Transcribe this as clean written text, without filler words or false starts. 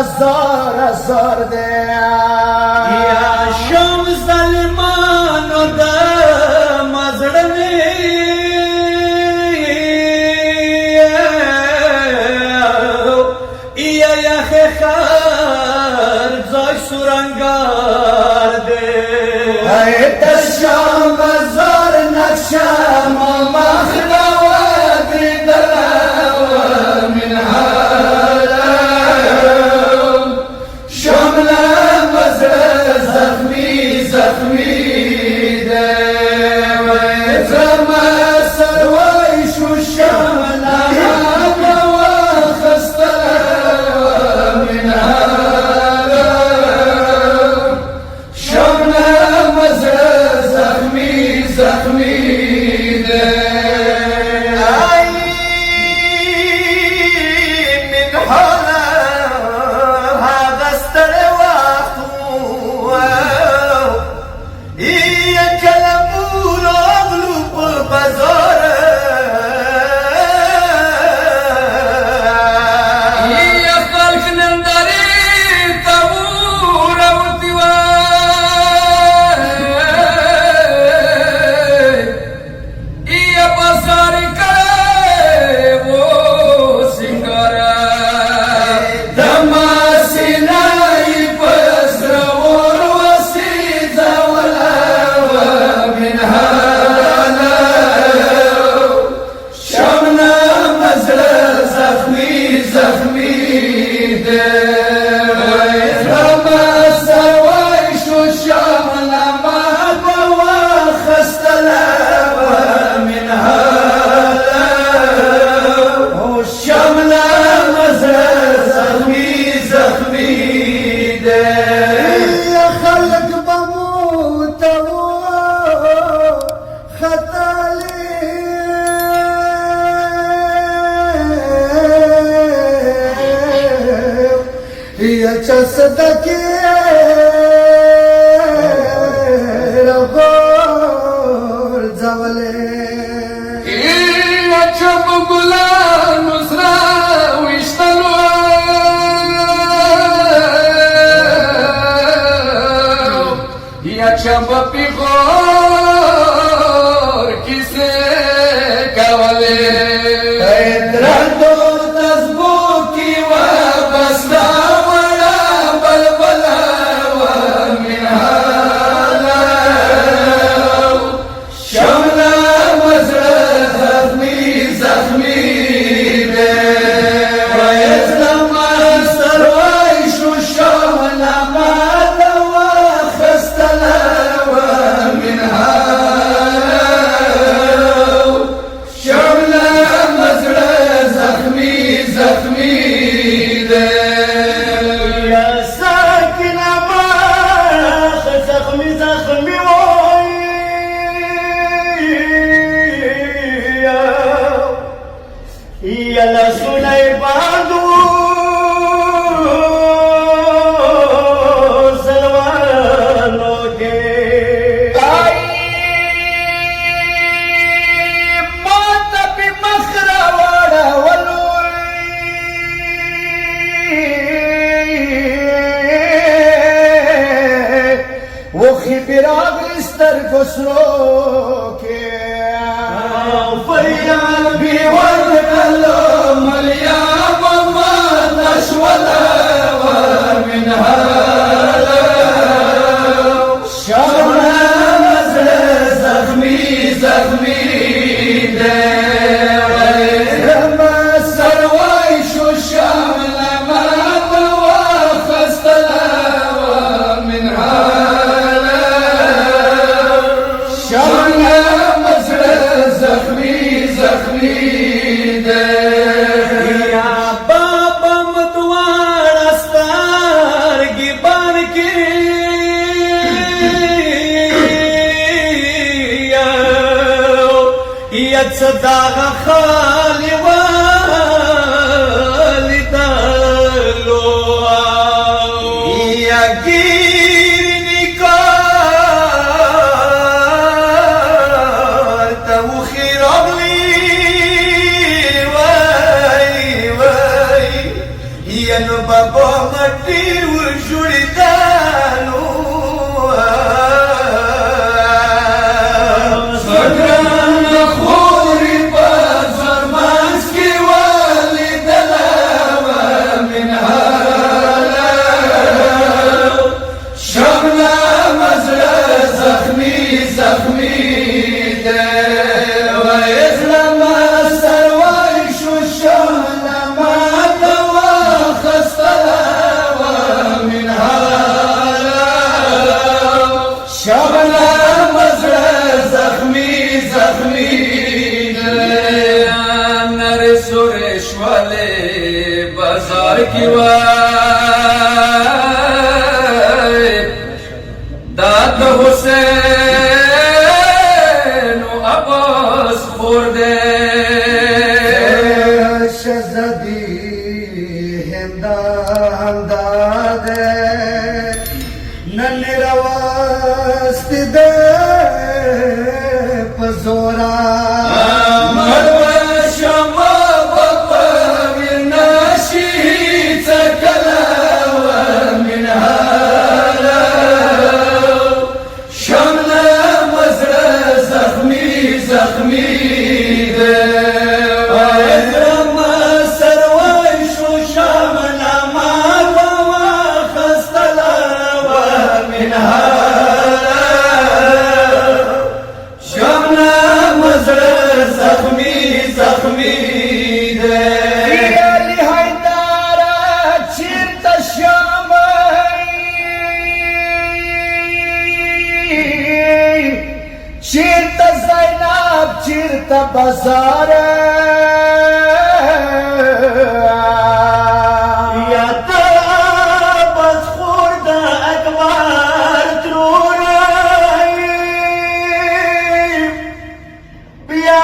azar azar de या शम सलमानो द मजड़ में या खैर जाय सुरंगार दे तशाम azar नक्शा मखना वद्री दलावा min صدقي رغور زولي يا شب غلام نصرة ويشتلوا يا شب بيغور كيسه كوالي ادرادو تزبوكي وبسلا يلا سناي باندو سلوانو के आई मौत भी मखरा वाड़ा वलू वो खिबराग इस्तर गुसरो के फरियाद भी वन कलो मलिया ममा नशवला वमिन हाला शमना नजर जख्मी जख्मी दे रमा सरवाई शो शमना मात व खस्तला वमिन हाला शमना नजर जख्मी जख्मी दे داغ خالي والدلو يا گیرنی کار توخی رغلی وای وای ینو بابا مٹی وجوڑی دالو बाजार की वाय दाद हुसैन अब्बास खुर्दे शहज़ादी हमदाद नन्हे रवास्त दे पजोरा چیرتا زینب چیرتا بازار یا تا بس خورد اکبر ترونی بیا